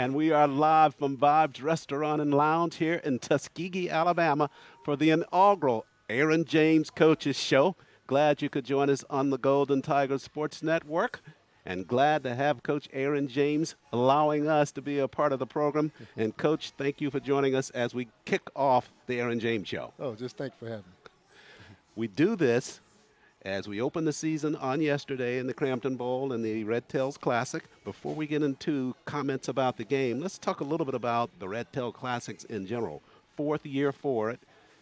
And we are live from Vibes Restaurant and Lounge here in Tuskegee, Alabama for the inaugural Aaron James Coaches Show. Glad you could join us on the Golden Tiger Sports Network. And glad to have Coach Aaron James allowing us to be a part of the program. And, Coach, thank you for joining us as we kick off the Aaron James Show. Oh, just thank you for having me. We do this as we open the season on yesterday in the Crampton Bowl and the Red Tails Classic. Before we get into comments about the game, let's talk a little bit about the Red Tail Classics in general. Fourth year for it.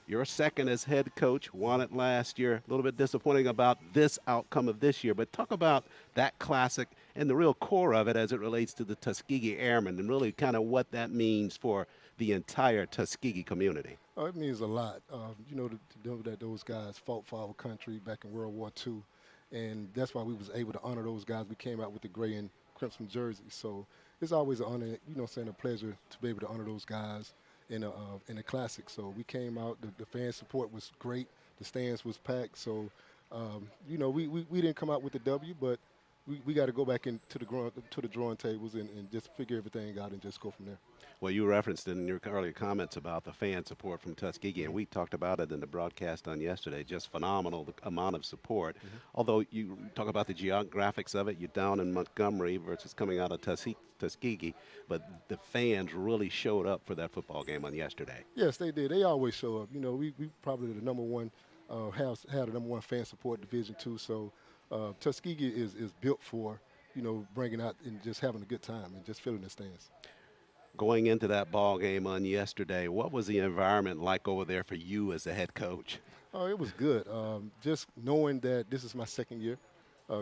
Your second as head coach, won it last year. A little bit disappointing about this outcome of this year, but talk about that classic and the real core of it as it relates to the Tuskegee Airmen and really kind of what that means for the entire Tuskegee community. Oh, it means a lot. To know that those guys fought for our country back in World War II, and that's why we was able to honor those guys. We came out with the gray and crimson jerseys, so it's always an honor, a pleasure to be able to honor those guys in a classic. So we came out. The fan support was great. The stands was packed. So, we didn't come out with the W, but we got to go back into the drawing tables and just figure everything out and just go from there. Well, you referenced in your earlier comments about the fan support from Tuskegee, and we talked about it in the broadcast on yesterday. Just phenomenal, the amount of support. Although you talk about the geographics of it, you're down in Montgomery versus coming out of Tuskegee, but the fans really showed up for that football game on yesterday. Yes, they did. They always show up. We probably the number one had the number one fan support Division II. So Tuskegee is built for bringing out and just having a good time and just filling the stands. Going into that ball game on yesterday, what was the environment like over there for you as the head coach? Oh, it was good. Just knowing that this is my second year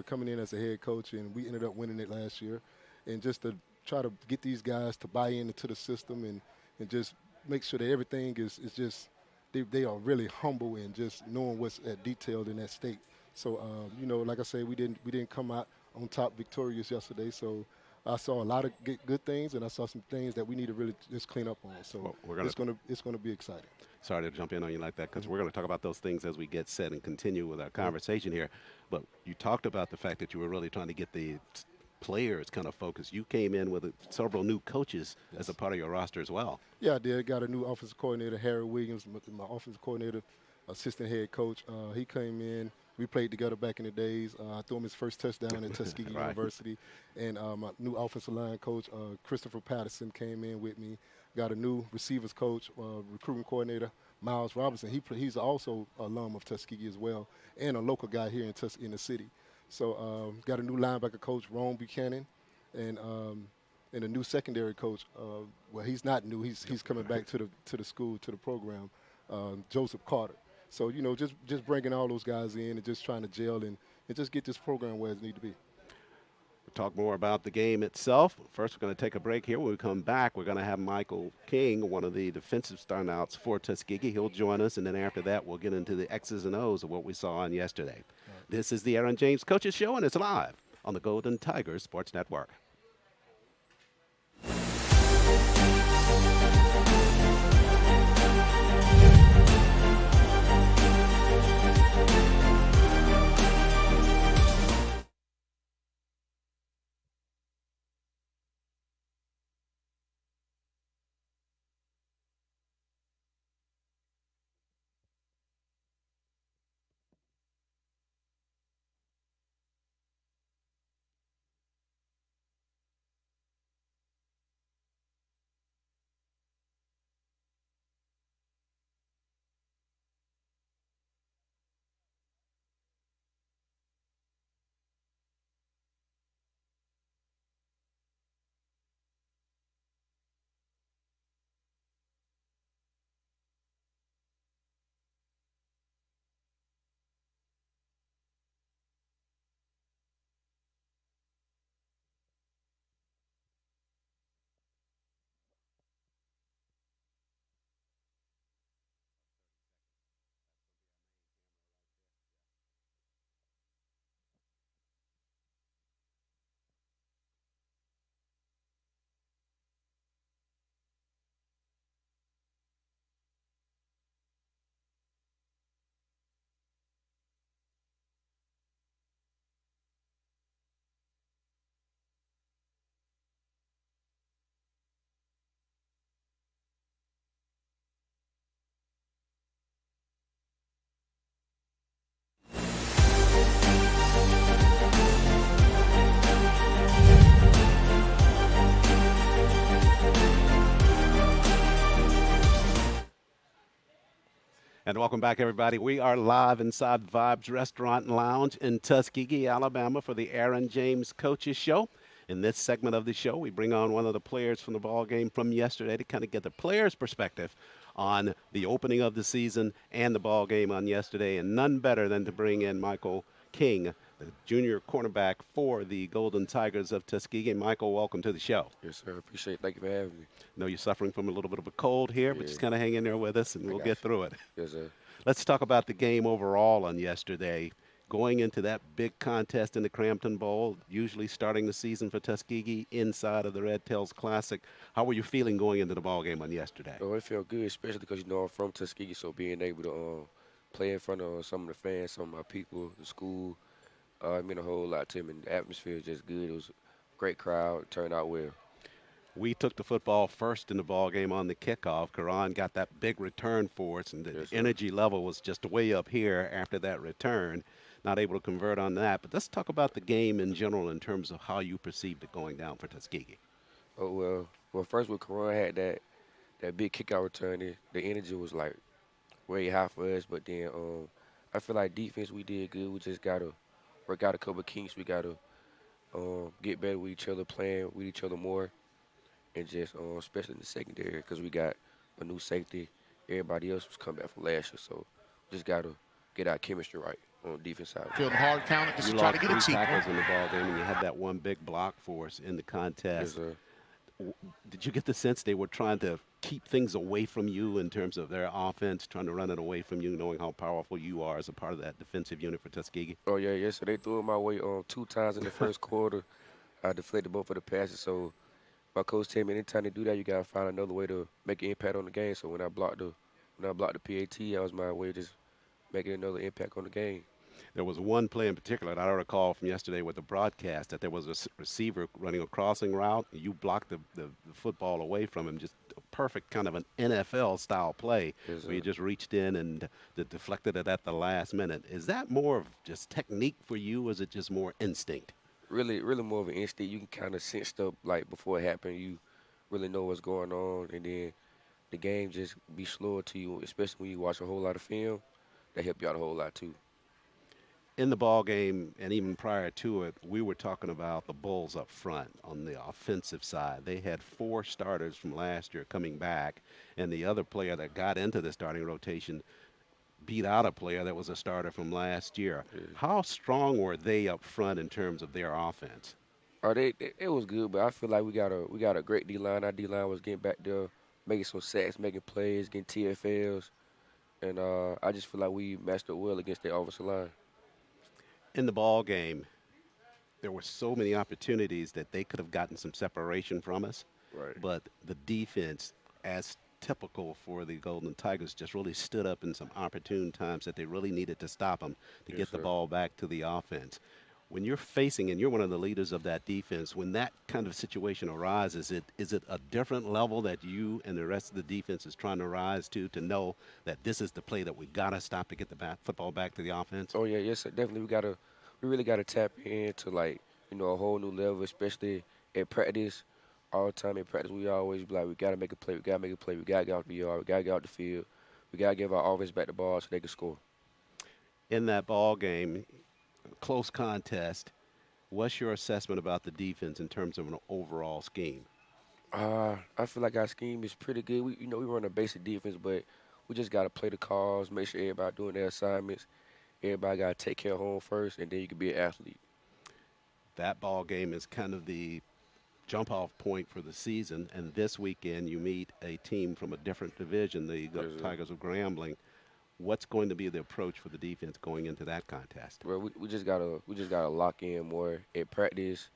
coming in as a head coach, and we ended up winning it last year, and just to try to get these guys to buy into the system and just make sure that everything is just they are really humble and just knowing what's detailed in that state. So like I say, we didn't come out on top victorious yesterday. So I saw a lot of good things, and I saw some things that we need to really just clean up on. So it's gonna be exciting. Sorry to jump in on you like that, because we're going to talk about those things as we get set and continue with our conversation here. But you talked about the fact that you were really trying to get the players kind of focused. You came in with several new coaches as a part of your roster as well. Yeah, I did. Got a new offensive coordinator, Harry Williams, my offensive coordinator, assistant head coach. He came in. We played together back in the days. I threw him his first touchdown at Tuskegee Right. University. And my new offensive line coach, Christopher Patterson, came in with me. Got a new receivers coach, recruiting coordinator, Miles Robinson. He's also an alum of Tuskegee as well, and a local guy here in the city. So got a new linebacker coach, Ron Buchanan, and a new secondary coach. Well, he's not new. He's coming back to the school, to the program, Joseph Carter. So, just bringing all those guys in and just trying to gel and just get this program where it needs to be. We'll talk more about the game itself. First, we're going to take a break here. When we come back, we're going to have Michael King, one of the defensive standouts for Tuskegee. He'll join us, and then after that, we'll get into the X's and O's of what we saw on yesterday. Right. This is the Aaron James Coaches Show, and it's live on the Golden Tigers Sports Network. And welcome back, everybody. We are live inside Vibes Restaurant and Lounge in Tuskegee, Alabama, for the Aaron James Coaches Show. In this segment of the show, we bring on one of the players from the ball game from yesterday to kind of get the players' perspective on the opening of the season and the ball game on yesterday. And none better than to bring in Michael King, the junior cornerback for the Golden Tigers of Tuskegee. Michael, welcome to the show. Yes, sir. Appreciate it. Thank you for having me. I know you're suffering from a little bit of a cold here, but Yeah, just kind of hang in there with us and I we'll got get you. through it. Yes, sir. Let's talk about the game overall on yesterday. Going into that big contest in the Crampton Bowl, usually starting the season for Tuskegee inside of the Red Tails Classic. How were you feeling going into the ball game on yesterday? Oh, it felt good, especially because I'm from Tuskegee, so being able to play in front of some of the fans, some of my people, the school, it meant a whole lot to me. And the atmosphere was just good. It was a great crowd. Turned out well. We took the football first in the ball game on the kickoff. Karan got that big return for us, and the Yes, sir. energy level was just way up here after that return. Not able to convert on that. But let's talk about the game in general in terms of how you perceived it going down for Tuskegee. Oh well. First, with Karan had that big kickout return, the energy was like way high for us. But then I feel like defense we did good. We just gotta work out a couple of kinks. We gotta get better with each other, playing with each other more. And just especially in the secondary because we got a new safety. Everybody else was coming back from last year, so just gotta get our chemistry right on the defense side. Fielding hard count, You just trying lost to get three a cheap tackles one. in the ball game, and you had that one big block for us in the Yes, contest. sir. Did you get the sense they were trying to keep things away from you in terms of their offense, trying to run it away from you, knowing how powerful you are as a part of that defensive unit for Tuskegee? Oh yeah, yes. So they threw it my way 2 times in the first quarter. I deflected both of the passes. So my coach told me anytime they do that, you gotta find another way to make an impact on the game. So when I blocked the PAT, that was my way of just making another impact on the game. There was one play in particular that I recall from yesterday with the broadcast that there was a receiver running a crossing route. And you blocked the football away from him. Just a perfect kind of an NFL style play Yes, where you sir. just reached in and deflected it at the last minute. Is that more of just technique for you, or is it just more instinct? Really more of an instinct. You can kind of sense stuff like before it happened. You really know what's going on, and then the game just be slower to you, especially when you watch a whole lot of film. That help you out a whole lot too. In the ball game and even prior to it, we were talking about the Bulls up front on the offensive side. They had four starters from last year coming back, and the other player that got into the starting rotation beat out a player that was a starter from last year. Yeah. How strong were they up front in terms of their offense? It was good, but I feel like we got a great D line. Our D line was getting back there, making some sacks, making plays, getting TFLs, and I just feel like we matched up well against their offensive line. In the ball game, there were so many opportunities that they could have gotten some separation from us, Right. but the defense, as typical for the Golden Tigers, just really stood up in some opportune times that they really needed to stop them to Yes, get the sir. ball back to the offense. When you're facing, and you're one of the leaders of that defense, when that kind of situation arises, is it a different level that you and the rest of the defense is trying to rise to know that this is the play that we got to stop to get the football back to the offense? Oh yeah, yes, sir. Definitely, we really gotta tap into like a whole new level, especially at practice. All the time in practice, we always be like, we gotta make a play, we gotta make a play, we gotta get out the yard, we gotta get out the field, we gotta give our offense back the ball so they can score. In that ball game, close contest, what's your assessment about the defense in terms of an overall scheme? I feel like our scheme is pretty good. We run a basic defense, but we just gotta play the calls, make sure everybody doing their assignments. Everybody gotta take care of home first, and then you can be an athlete. That ball game is kind of the jump off point for the season, and this weekend you meet a team from a different division, the Yes, sir. Tigers of Grambling. What's going to be the approach for the defense going into that contest? Well, we just gotta lock in more at practice.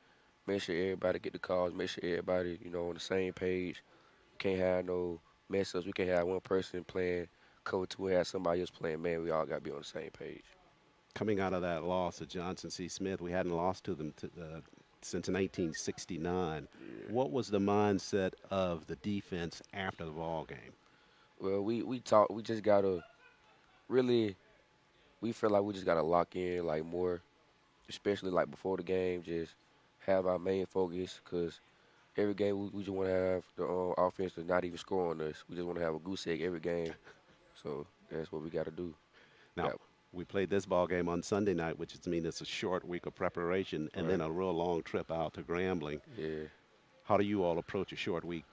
Make sure everybody get the calls. Make sure everybody on the same page. Can't have no mess ups. We can't have one person playing cover two and have somebody else playing man. We all gotta be on the same page. Coming out of that loss at Johnson C. Smith, we hadn't lost to them since 1969. Yeah. What was the mindset of the defense after the ball game? Well, we talk. We just gotta really. We feel like we just gotta lock in like more, especially like before the game. Just have our main focus because every game we just want to have the offense to not even score on us. We just want to have a goose egg every game. So that's what we got to do. Now, Got we played this ball game on Sunday night, which means it's a short week of preparation and then right. a real long trip out to Grambling. Yeah. How do you all approach a short week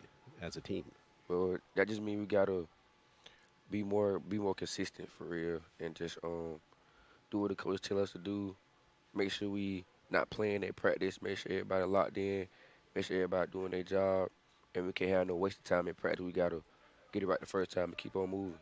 as a team? Well, that just means we gotta be more consistent for real, and just do what the coach tell us to do. Make sure we not playing at practice. Make sure everybody locked in. Make sure everybody doing their job, and we can't have no wasted time in practice. We gotta get it right the first time and keep on moving.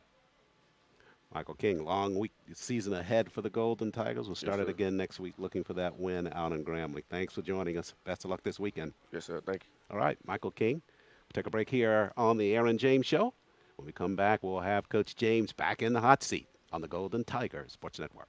Michael King, long week season ahead for the Golden Tigers. We'll Yes, start it sir. again next week looking for that win out in Grambling. Thanks for joining us. Best of luck this weekend. Yes, sir. Thank you. All right, Michael King. We'll take a break here on the Aaron James Show. When we come back, we'll have Coach James back in the hot seat on the Golden Tiger Sports Network.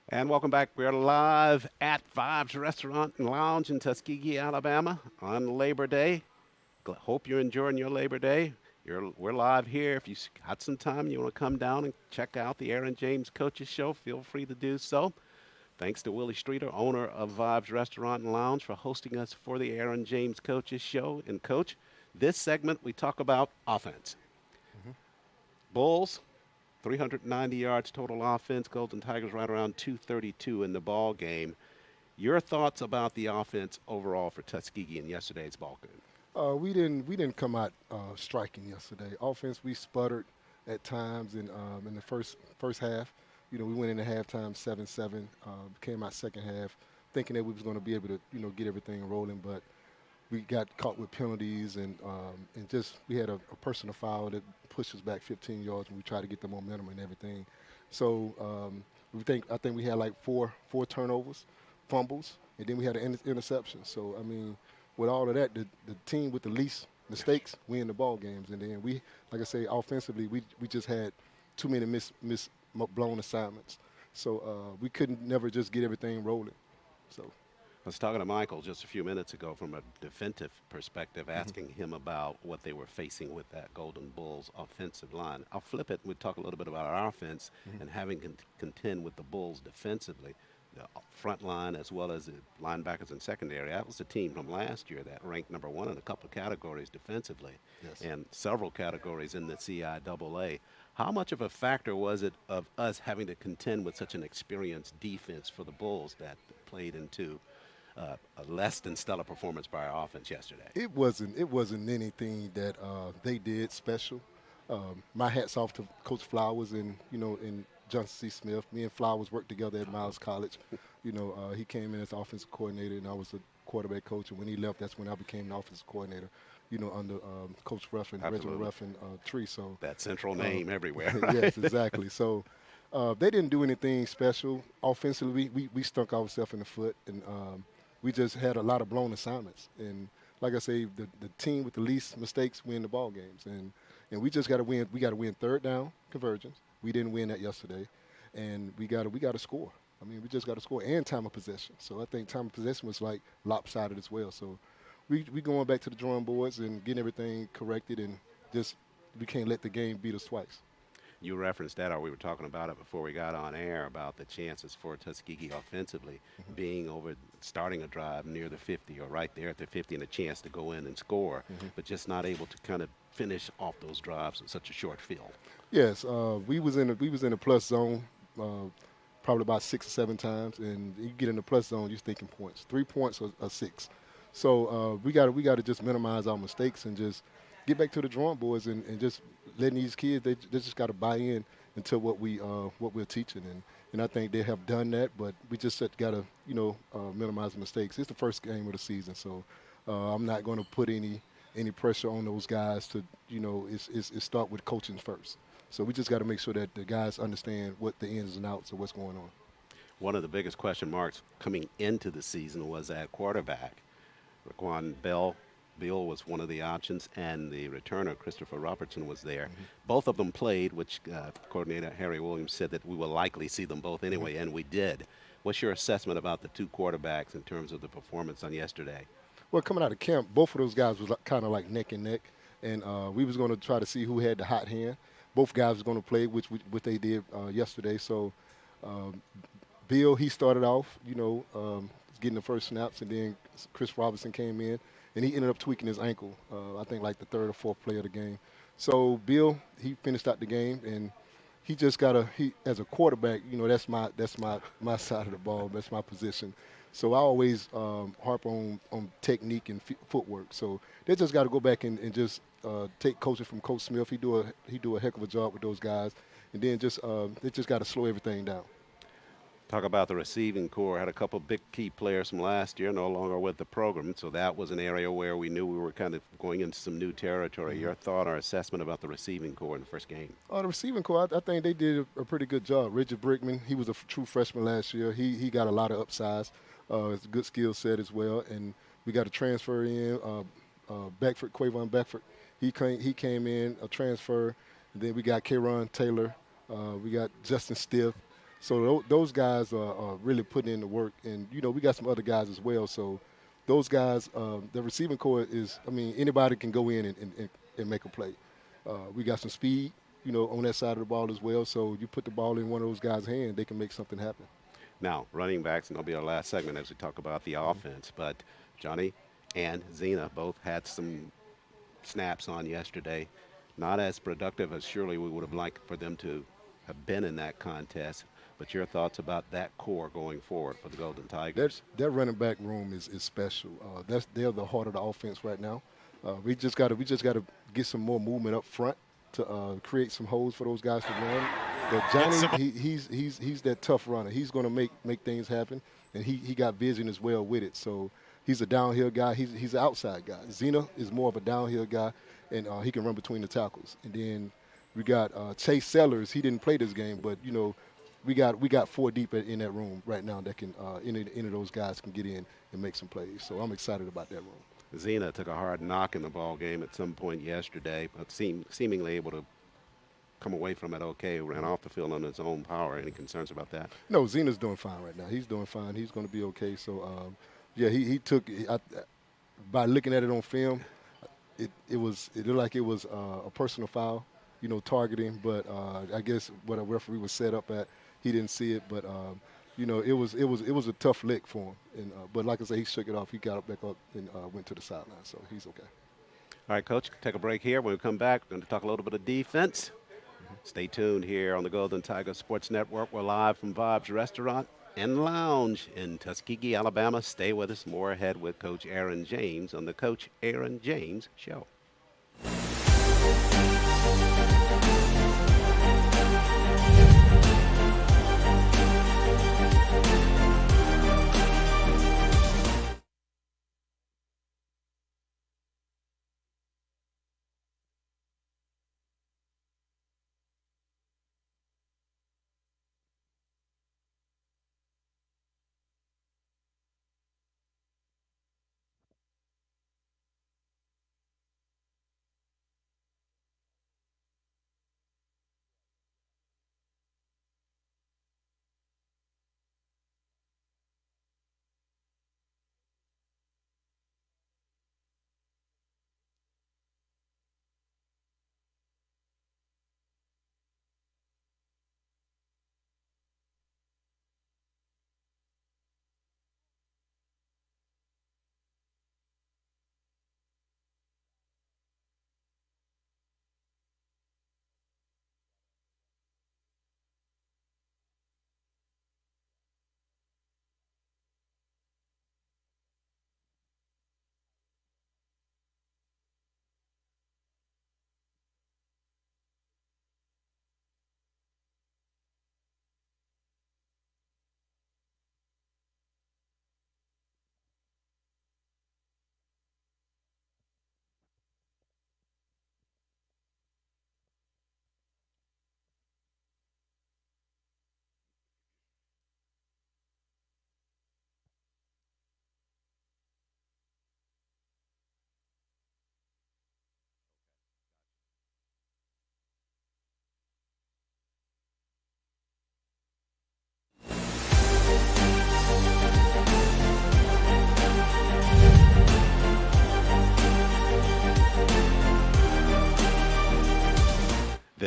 And welcome back. We're live at Vibes Restaurant and Lounge in Tuskegee, Alabama on Labor Day. Hope you're enjoying your Labor Day. We're live here. If you got some time, you want to come down and check out the Aaron James Coaches Show, feel free to do so. Thanks to Willie Streeter, owner of Vibes Restaurant and Lounge, for hosting us for the Aaron James Coaches Show. And, Coach, this segment we talk about offense. Bulls, 390 yards total offense. Golden Tigers right around 232 in the ball game. Your thoughts about the offense overall for Tuskegee in yesterday's ball game? We didn't come out striking yesterday. Offense, we sputtered at times in the first half. We went into halftime 7-7. Came out second half thinking that we was going to be able to get everything rolling, but we got caught with penalties and just we had a personal foul that pushed us back 15 yards and we tried to get the momentum and everything. So I think we had like four turnovers, fumbles, and then we had an interception. So I mean, with all of that, the team with the least mistakes win the ball games. And then we, like I say, offensively, we just had too many blown assignments. So we couldn't never just get everything rolling. So. I was talking to Michael just a few minutes ago from a defensive perspective, asking him about what they were facing with that Golden Bulls offensive line. I'll flip it. We'll talk a little bit about our offense and having to contend with the Bulls defensively, the front line as well as the linebackers and secondary. That was the team from last year that ranked number one in a couple of categories defensively and several categories in the CIAA. How much of a factor was it of us having to contend with such an experienced defense for the Bulls that played into a less than stellar performance by our offense yesterday? It wasn't anything that they did special. My hats off to Coach Flowers and Johnson C. Smith. Me and Flowers worked together at Miles College. He came in as offensive coordinator, and I was the quarterback coach. And when he left, that's when I became the offensive coordinator. Under Coach Ruffin, Reginald Absolutely. Ruffin tree. So That central name everywhere. yes, exactly. So they didn't do anything special offensively. We stunk ourselves in the foot, and we just had a lot of blown assignments. And like I say, the team with the least mistakes win the ball games, and we just got to win. We got to win third down conversions. We didn't win that yesterday, and we got to score. I mean, we just got to score and time of possession. So I think time of possession was like lopsided as well. So we going back to the drawing boards and getting everything corrected, and just we can't let the game beat us twice. You referenced that, or we were talking about it before we got on air, about the chances for Tuskegee offensively being over, starting a drive near the 50 or right there at the 50 and a chance to go in and score, but just not able to kind of finish off those drives in such a short field. Yes, we was in a plus zone probably about 6 or 7 times, and you get in the plus zone, you're thinking points, 3 points or 6. So we got to just minimize our mistakes and just get back to the drawing boards and just letting these kids, they just got to buy in into what we're teaching, and I think they have done that, but we just got to minimize mistakes. It's the first game of the season, so I'm not going to put any pressure on those guys to it's start with coaching first. So we just got to make sure that the guys understand what the ins and outs of what's going on. One of the biggest question marks coming into the season was at quarterback. Raquan Bill was one of the options, and the returner, Christopher Robertson, was there. Both of them played, which coordinator Harry Williams said that we will likely see them both anyway, and we did. What's your assessment about the two quarterbacks in terms of the performance on yesterday? Well, coming out of camp, both of those guys was kind of like neck and neck, and we was going to try to see who had the hot hand. Both guys was going to play, which they did yesterday. So Bill, he started off, getting the first snaps, and then Chris Robinson came in, and he ended up tweaking his ankle, I think like the third or fourth play of the game. So Bill, he finished out the game, and he just as a quarterback, that's my side of the ball, that's my position. So I always harp on technique and footwork. So they just got to go back and just take coaching from Coach Smith. He do a heck of a job with those guys, and then they just got to slow everything down. Talk about the receiving core. Had a couple big key players from last year no longer with the program, so that was an area where we knew we were kind of going into some new territory. Your thought or assessment about the receiving core in the first game? The receiving core, I think they did a pretty good job. Richard Brickman, he was a true freshman last year. He got a lot of upsides. It's a good skill set as well, and we got a transfer in, Quavon Beckford. He came in, a transfer, and then we got K'Ron Taylor. We got Justin Stiff. So those guys are really putting in the work, and we got some other guys as well. So those guys, the receiving core is, anybody can go in and make a play. We got some speed, on that side of the ball as well. So you put the ball in one of those guys' hands, they can make something happen. Now, running backs, and that'll be our last segment as we talk about the offense. But Johnny and Zena both had some snaps on yesterday. Not as productive as surely we would have liked for them to have been in that contest. But your thoughts about that core going forward for the Golden Tigers? That running back room is special. They're the heart of the offense right now. We just got to get some more movement up front to create some holes for those guys to run. But Johnny, he's that tough runner. He's going to make things happen, and he got vision as well with it. So he's a downhill guy. He's an outside guy. Zena is more of a downhill guy, and he can run between the tackles. And then we got Chase Sellers. He didn't play this game, but we got 4 deep in that room right now that can any of those guys can get in and make some plays. So I'm excited about that room. Zena took a hard knock in the ball game at some point yesterday, but seemingly able to come away from it okay, ran off the field on his own power. Any concerns about that? No, Zena's doing fine right now. He's doing fine. He's going to be okay. So, he took by looking at it on film, it looked like it was a personal foul, targeting. But I guess what a referee was set up at, he didn't see it. But it was a tough lick for him. And but like I said, he shook it off. He got back up and went to the sideline. So he's okay. All right, Coach, take a break here. When we come back, we're going to talk a little bit of defense. Stay tuned here on the Golden Tiger Sports Network. We're live from Bob's Restaurant and Lounge in Tuskegee, Alabama. Stay with us. More ahead with Coach Aaron James on the Coach Aaron James Show.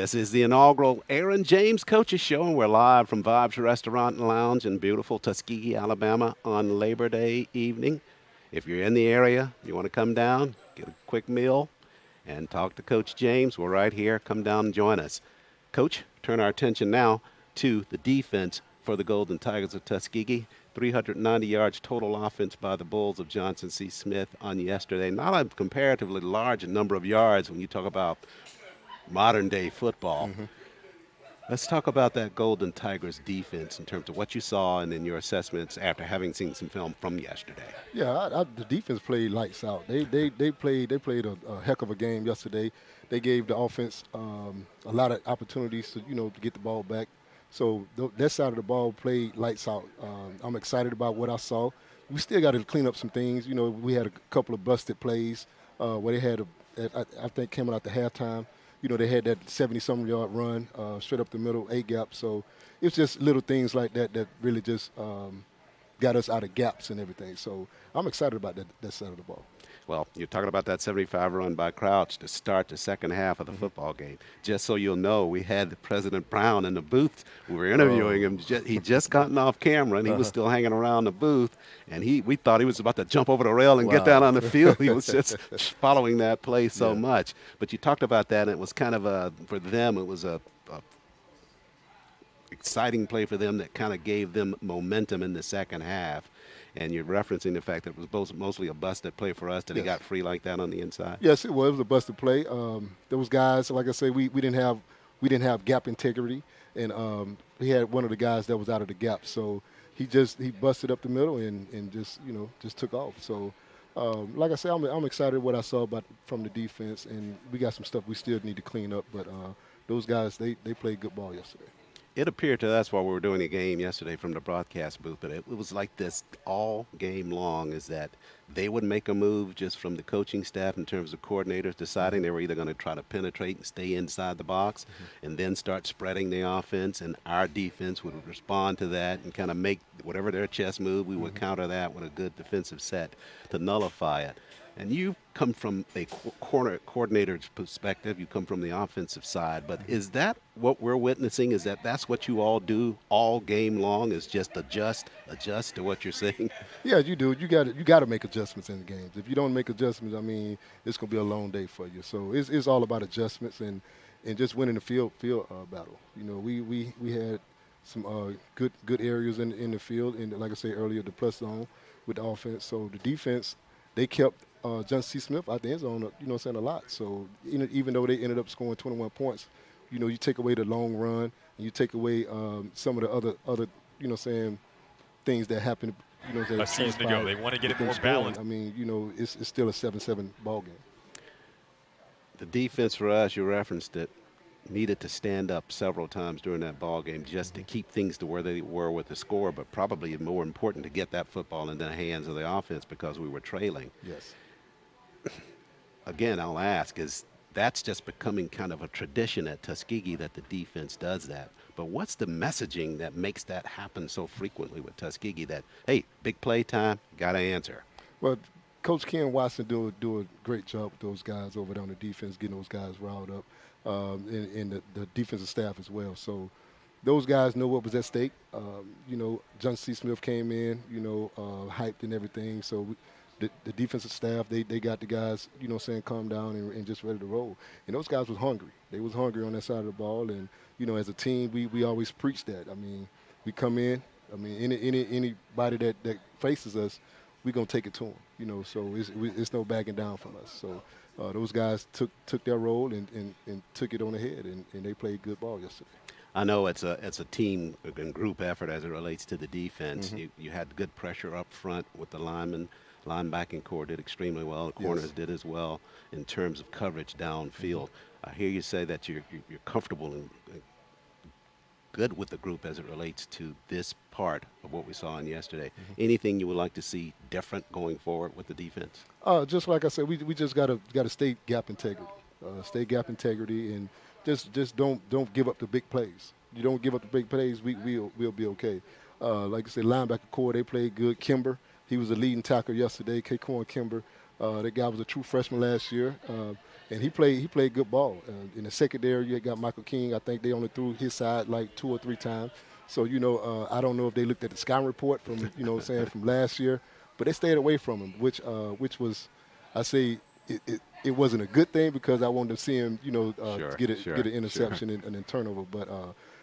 This is the inaugural Aaron James Coaches Show, and we're live from Vibes Restaurant and Lounge in beautiful Tuskegee, Alabama on Labor Day evening. If you're in the area, you want to come down, get a quick meal, and talk to Coach James, we're right here. Come down and join us. Coach, turn our attention now to the defense for the Golden Tigers of Tuskegee. 390 yards total offense by the Bulls of Johnson C. Smith on yesterday. Not a comparatively large number of yards when you talk about modern day football. Let's talk about that Golden Tigers defense in terms of what you saw and then your assessments after having seen some film from yesterday. Yeah, the defense played lights out. They played a heck of a game yesterday. They gave the offense a lot of opportunities to get the ball back. So that side of the ball played lights out. I'm excited about what I saw. We still got to clean up some things. We had a couple of busted plays where they had I think coming out the halftime. They had that 70-some yard run straight up the middle, A gap. So it's just little things like that that really just got us out of gaps and everything. So I'm excited about that side of the ball. Well, you're talking about that 75 run by Crouch to start the second half of the football game. Just so you'll know, we had President Brown in the booth. We were interviewing him. He just gotten off camera, and he was still hanging around the booth. And we thought he was about to jump over the rail and get down on the field. He was just following that play so much. But you talked about that, and it was kind of for them, it was a exciting play for them that kind of gave them momentum in the second half. And you're referencing the fact that it was mostly a busted play for us, that he got free like that on the inside. Yes, it was a busted play. Those guys, like I say, we didn't have gap integrity, and he had one of the guys that was out of the gap. So he busted up the middle and just took off. So like I said, I'm excited what I saw from the defense, and we got some stuff we still need to clean up. But those guys, they played good ball yesterday. It appeared to us while we were doing the game yesterday from the broadcast booth, but it was like this all game long, is that they would make a move just from the coaching staff in terms of coordinators deciding they were either going to try to penetrate and stay inside the box and then start spreading the offense, and our defense would respond to that and kind of make whatever their chess move, we would counter that with a good defensive set to nullify it. And you come from a coordinator's perspective. You come from the offensive side. But is that what we're witnessing? Is that's what you all do all game long? Is just adjust to what you're seeing? Yeah, you do. You got to make adjustments in the games. If you don't make adjustments, I mean, it's gonna be a long day for you. So it's all about adjustments and just winning the field battle. We had some good areas in the field, and like I said earlier, the plus zone with the offense. So the defense, they kept Johnson C. Smith out the end zone, a lot. So even though they ended up scoring 21 points, you take away the long run, and you take away some of the other things that happened. A season ago, they want to get it more balanced. I mean, it's still a 7-7 ball game. The defense for us, you referenced it, needed to stand up several times during that ball game just to keep things to where they were with the score, but probably more important to get that football in the hands of the offense because we were trailing. Yes. Again, I'll ask, that's just becoming kind of a tradition at Tuskegee that the defense does that. But what's the messaging that makes that happen so frequently with Tuskegee that, hey, big play time, got to answer? Well, Coach Ken Watson do a great job with those guys over there on the defense, getting those guys riled up, and the defensive staff as well. So those guys know what was at stake. Johnson C. Smith came in, hyped and everything. So the defensive staff, they got the guys, calm down and just ready to roll. And those guys was hungry. They was hungry on that side of the ball. And, as a team, we always preach that. I mean, we come in. I mean, anybody that faces us, we're going to take it to them. So it's no backing down from us. So those guys took their role and took it on the head, and they played good ball yesterday. I know it's a team and group effort as it relates to the defense. You had good pressure up front with the linemen. Linebacking core did extremely well. The corners did as well in terms of coverage downfield. I hear you say that you're comfortable and good with the group as it relates to this part of what we saw in yesterday. Anything you would like to see different going forward with the defense? Just like I said, we just gotta stay gap integrity. Stay gap integrity, and just don't give up the big plays. You don't give up the big plays, we'll be okay. Like I said, linebacker core, they played good. Kimber, he was a leading tackler yesterday. Kaquan Kimber, that guy was a true freshman last year. and he played good ball. In the secondary, you got Michael King. I think they only threw his side like 2 or 3 times. So I don't know if they looked at the scouting report from from last year, but they stayed away from him, which was, I say, it wasn't a good thing because I wanted to see him get an interception and a turnover. But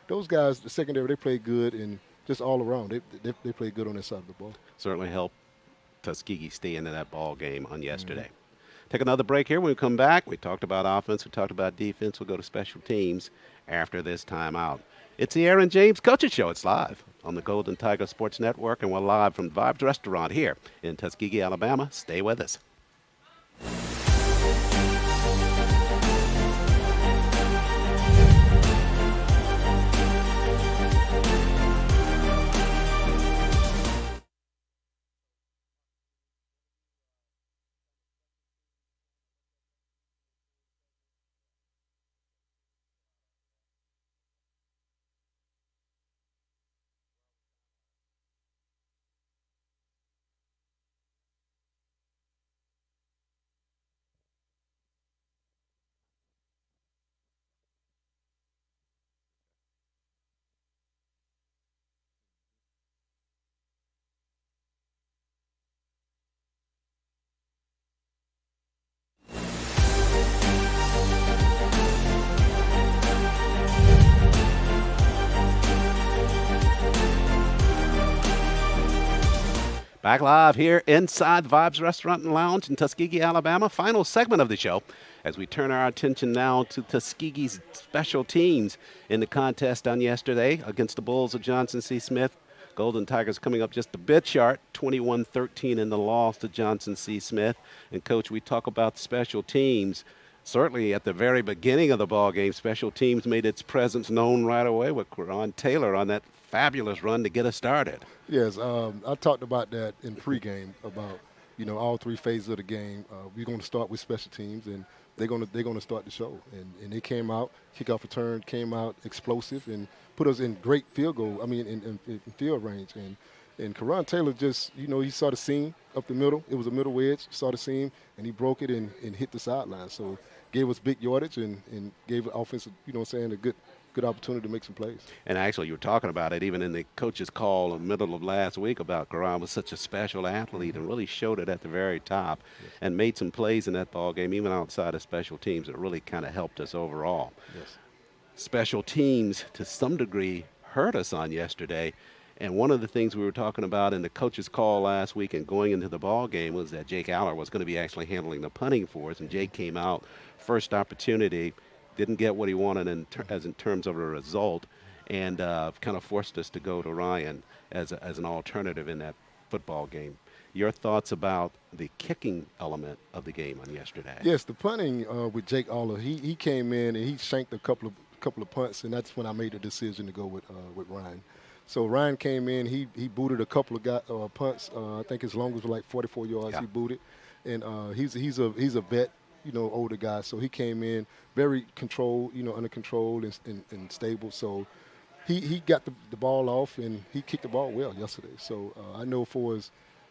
those guys, the secondary, they played good, and just all around, they played good on that side of the ball. Certainly helped Tuskegee stay into that ball game on yesterday. Take another break here. When we come back, we talked about offense, we talked about defense. We'll go to special teams after this timeout. It's the Aaron James Coaches Show. It's live on the Golden Tiger Sports Network, and we're live from Vibes Restaurant here in Tuskegee, Alabama. Stay with us. Back live here inside Vibes Restaurant and Lounge in Tuskegee, Alabama. Final segment of the show as we turn our attention now to Tuskegee's special teams in the contest done yesterday against the Bulls of Johnson C. Smith. Golden Tigers coming up just a bit short, 21-13 in the loss to Johnson C. Smith. And, Coach, we talk about special teams. Certainly at the very beginning of the ball game, special teams made its presence known right away with Ron Taylor on that fabulous run to get us started. Yes, I talked about that in pregame about all 3 phases of the game. We're going to start with special teams, and they're going to start the show. And they came out, kickoff return came out explosive and put us in great field goal. I mean, in field range. And Karan Taylor just, he saw the seam up the middle. It was a middle wedge. Saw the seam, and he broke it and hit the sideline. So gave us big yardage and gave the offense, a good opportunity to make some plays. And actually, you were talking about it even in the coach's call in the middle of last week about Karan was such a special athlete and really showed it at the very top and made some plays in that ball game, even outside of special teams. It really kind of helped us overall. Yes. Special teams, to some degree, hurt us on yesterday. And one of the things we were talking about in the coach's call last week and going into the ball game was that Jake Aller was going to be actually handling the punting for us. And Jake came out, first opportunity, didn't get what he wanted in terms of a result, and kind of forced us to go to Ryan as an alternative in that football game. Your thoughts about the kicking element of the game on yesterday? Yes, the punting with Jake Aller, he came in and he shanked a couple of punts, and that's when I made the decision to go with Ryan. So Ryan came in, he booted a couple of punts. I think his longest was like 44 yards. He booted, and he's a vet, older guy. So he came in very controlled, under control and stable. So he got the ball off, and he kicked the ball well yesterday. So I know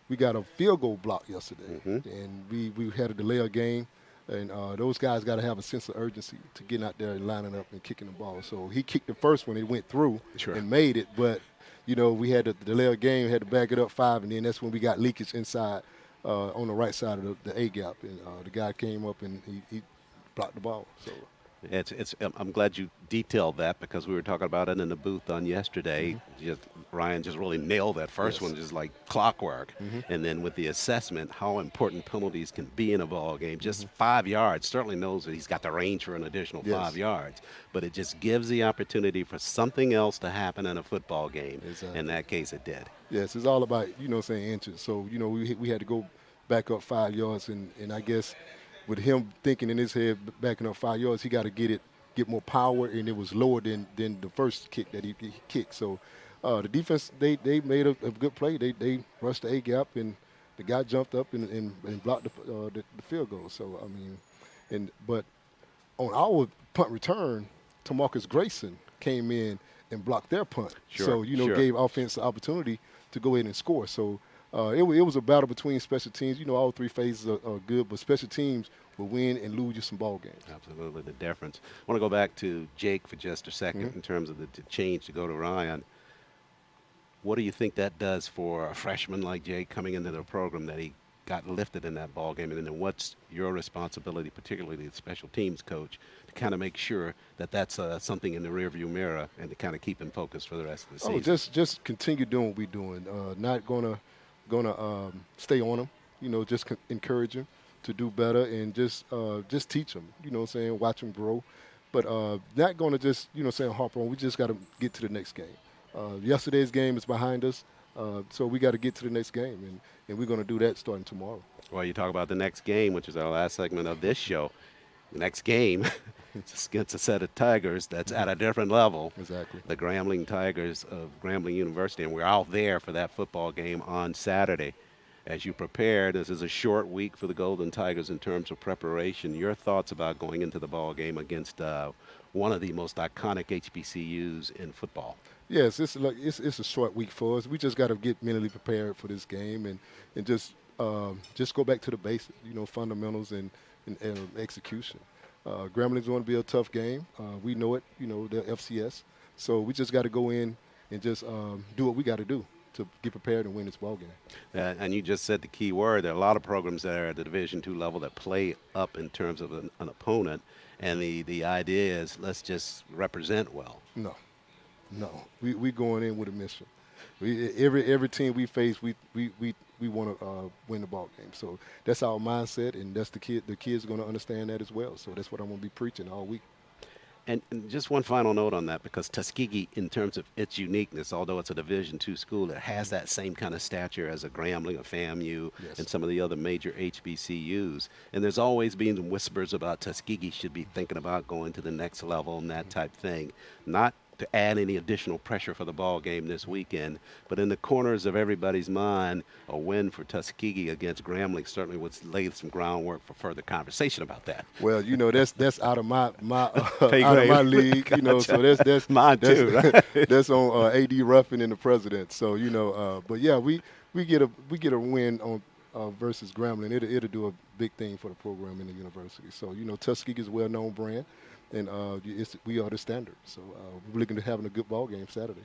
we got a field goal block yesterday, and we had a delay of game. And those guys got to have a sense of urgency to getting out there and lining up and kicking the ball. So he kicked the first one, it went through and made it. But, we had the delay of game, had to back it up 5, and then that's when we got leakage inside on the right side of the A gap. And the guy came up and he blocked the ball. So I'm glad you detailed that because we were talking about it in the booth on yesterday. Ryan just really nailed that first one, just like clockwork. And then with the assessment, how important penalties can be in a ball game. Just 5 yards certainly knows that he's got the range for an additional 5 yards, but it just gives the opportunity for something else to happen in a football game. Exactly. In that case, it did. Yes, it's all about inches. So we had to go back up 5 yards, and I guess with him thinking in his head, backing up 5 yards, he got to get more power, and it was lower than the first kick that he kicked. So the defense, they made a good play. They rushed the A gap, and the guy jumped up and blocked the field goal. So but on our punt return, Tamarcus Grayson came in and blocked their punt. So gave offense the opportunity to go ahead and score. So It was a battle between special teams. You know, all three phases are good, but special teams will win and lose you some ball games. Absolutely, the difference. I want to go back to Jake for just a 2nd in terms of the change to go to Ryan. What do you think that does for a freshman like Jake coming into the program that he got lifted in that ball game? And then what's your responsibility, particularly the special teams coach, to kind of make sure that that's something in the rearview mirror and to kind of keep him focused for the rest of the season? Just continue doing what we're doing. Not gonna stay on them. You know, just encourage them to do better and just teach them. You know what I'm saying? Watch them grow. But not going to just, you know what I'm saying, harp on. We just got to get to the next game. Yesterday's game is behind us, so we got to get to the next game, and we're going to do that starting tomorrow. Well, you talk about the next game, which is our last segment of this show. The next game is against a set of Tigers that's at a different level. Exactly. The Grambling Tigers of Grambling University, and we're out there for that football game on Saturday. As you prepare, this is a short week for the Golden Tigers in terms of preparation. Your thoughts about going into the ball game against one of the most iconic HBCUs in football? Yes, it's a short week for us. We just got to get mentally prepared for this game and just go back to the basics, you know, fundamentals and execution. Grambling's going to be a tough game. We know it, you know, they're FCS. So we just got to go in and just do what we got to do to get prepared and win this ball game. And you just said the key word. There are a lot of programs that are at the Division II level that play up in terms of an opponent, and the idea is let's just represent well. No. We going in with a mission. Every team we face, we want to win the ball game. So that's our mindset, and that's the kids are going to understand that as well. So that's what I'm going to be preaching all week. And just one final note on that, because Tuskegee, in terms of its uniqueness, although it's a Division II school, it has that same kind of stature as a Grambling, a FAMU, Yes. and some of the other major HBCUs. And there's always been whispers about Tuskegee should be thinking about going to the next level and that type thing. Not to add any additional pressure for the ball game this weekend, but in the corners of everybody's mind, a win for Tuskegee against Grambling certainly would lay some groundwork for further conversation about that. Well, you know, that's out of my Pay out of grade. my league, you know. So that's Mine too, right? That's on AD Ruffin and the president. So you know, but yeah, we get a win on versus Grambling. It'll do a big thing for the program in the university. So you know, Tuskegee is a well-known brand, and we are the standard. So we're looking to having a good ball game Saturday.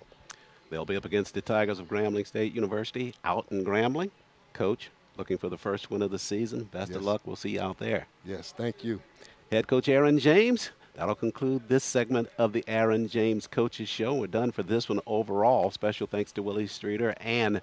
They'll be up against the Tigers of Grambling State University out in Grambling. Coach, looking for the first win of the season. Best of Yes. luck. We'll see you out there. Yes, thank you. Head coach Aaron James. That'll conclude this segment of the Aaron James Coaches Show. We're done for this one overall. Special thanks to Willie Streeter and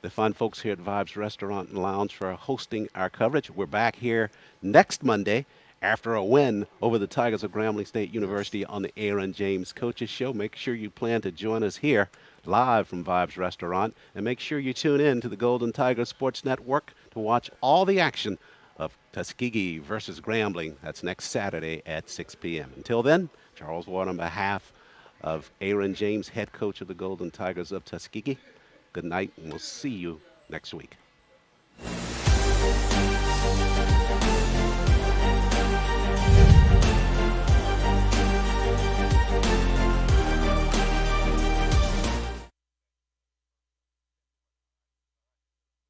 the fine folks here at Vibes Restaurant and Lounge for hosting our coverage. We're back here next Monday after a win over the Tigers of Grambling State University on the Aaron James Coaches Show. Make sure you plan to join us here live from Vibes Restaurant, and make sure you tune in to the Golden Tiger Sports Network to watch all the action of Tuskegee versus Grambling. That's next Saturday at 6 p.m. Until then, Charles Ward on behalf of Aaron James, head coach of the Golden Tigers of Tuskegee. Good night, and we'll see you next week.